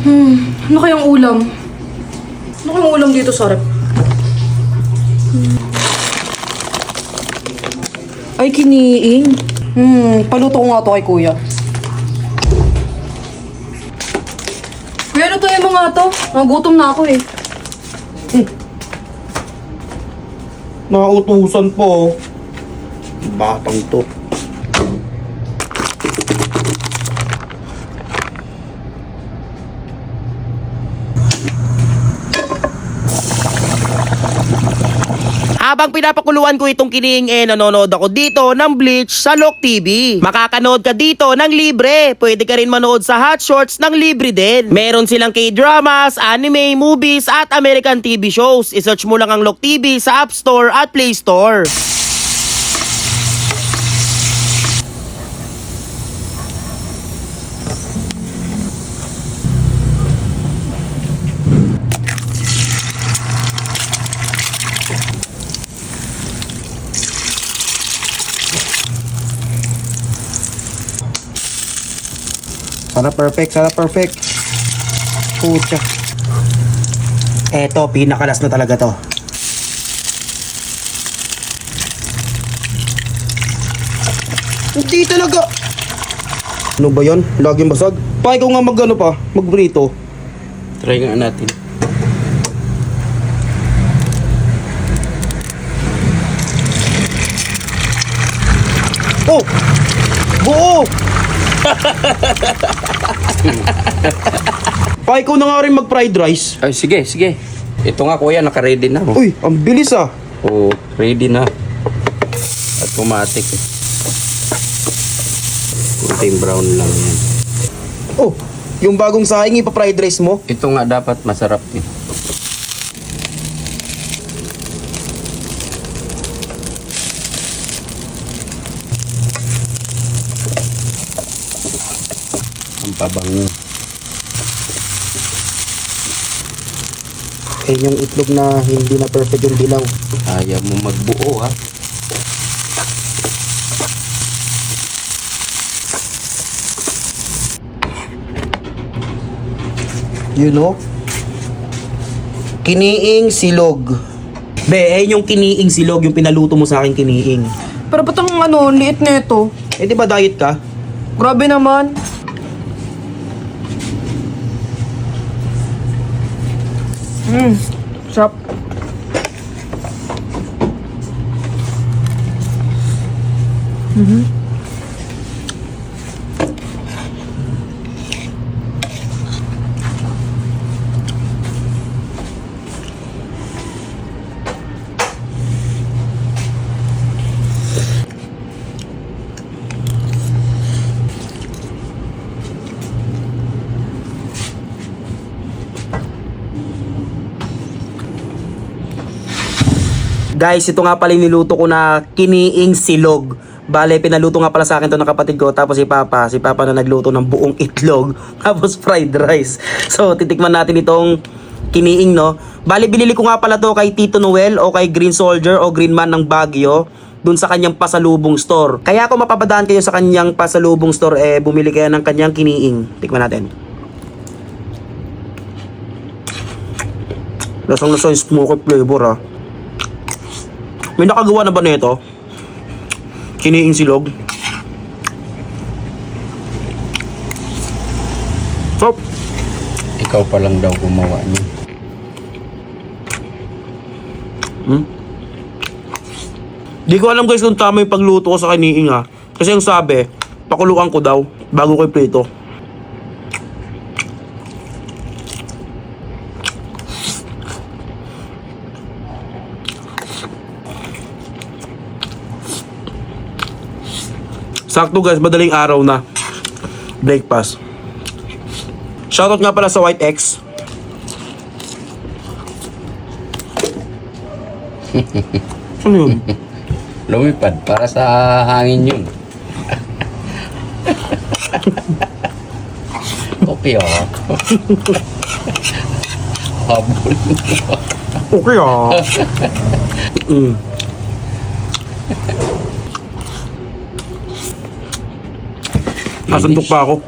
Ano kayang ulam? Ano kayang ulam dito sa rep? Ay, kiniing. Paluto ko nga to kay kuya. Kuya, ano to yung mga to? Nagutom na ako eh. Nakautusan po. Batang to. Habang pinapakuluan ko itong kiniing nanonood ako dito ng Bleach sa Lock TV. Makakanood ka dito ng libre. Pwede ka rin manood sa Hot Shorts ng libre din. Meron silang K-dramas, anime, movies at American TV shows. I-search mo lang ang Lock TV sa App Store at Play Store. Sana perfect, sana perfect. Pucha. Eto, pinakalas na talaga to. Hindi talaga. Ano ba yan? Laging basag? Pa, ikaw nga mag-ano pa? Mag-burrito. Try nga natin. Oh! Buo! Pa, ikaw na nga rin mag-fried rice. Ay, sige, sige. Ito nga kuya, naka-ready na. Uy, ang bilis ah. Oh, ready na. Automatic. Kunting brown lang yan. Oh, yung bagong sahing ipa-fried rice mo. Ito nga dapat masarap eh. Ang pabango. Eh, yung itlog na hindi na perfect yung dilaw. Ayaw mo magbuo ha. You know? Kiniing silog. Be, yung kiniing silog, yung pinaluto mo sa akin kiniing. Pero ba't ang ano, liit na ito? Eh, di ba diet ka? Grabe naman. Sarap. Guys, ito nga pala yung niluto ko na kiniing silog. Bale, pinaluto nga pala sa akin to ng kapatid ko. Tapos si Papa na nagluto ng buong itlog. Tapos fried rice. So, titikman natin itong kiniing, no? Bale, binili ko nga pala to kay Tito Noel o kay Green Soldier o Green Man ng Baguio. Dun sa kanyang pasalubong store. Kaya kung mapapadaan kayo sa kanyang pasalubong store, bumili kayo ng kanyang kiniing. Tikman natin. Lasang-lasa yung smoky flavor, ha. May nakagawa na ba nito? Kiniing silog. So, Ikaw pa lang daw gumawa niya. di ko alam guys kung tama yung pagluto ko sa kiniing ha. Kasi yung sabi, pakuluan ko daw bago ko i-prito. Sakto guys, madaling araw na. Breakfast. Shoutout nga pala sa White X. Ano yun? Lumipad para sa hangin yun. Okay oh. Habol. Okay ah. Nasantok pa ako.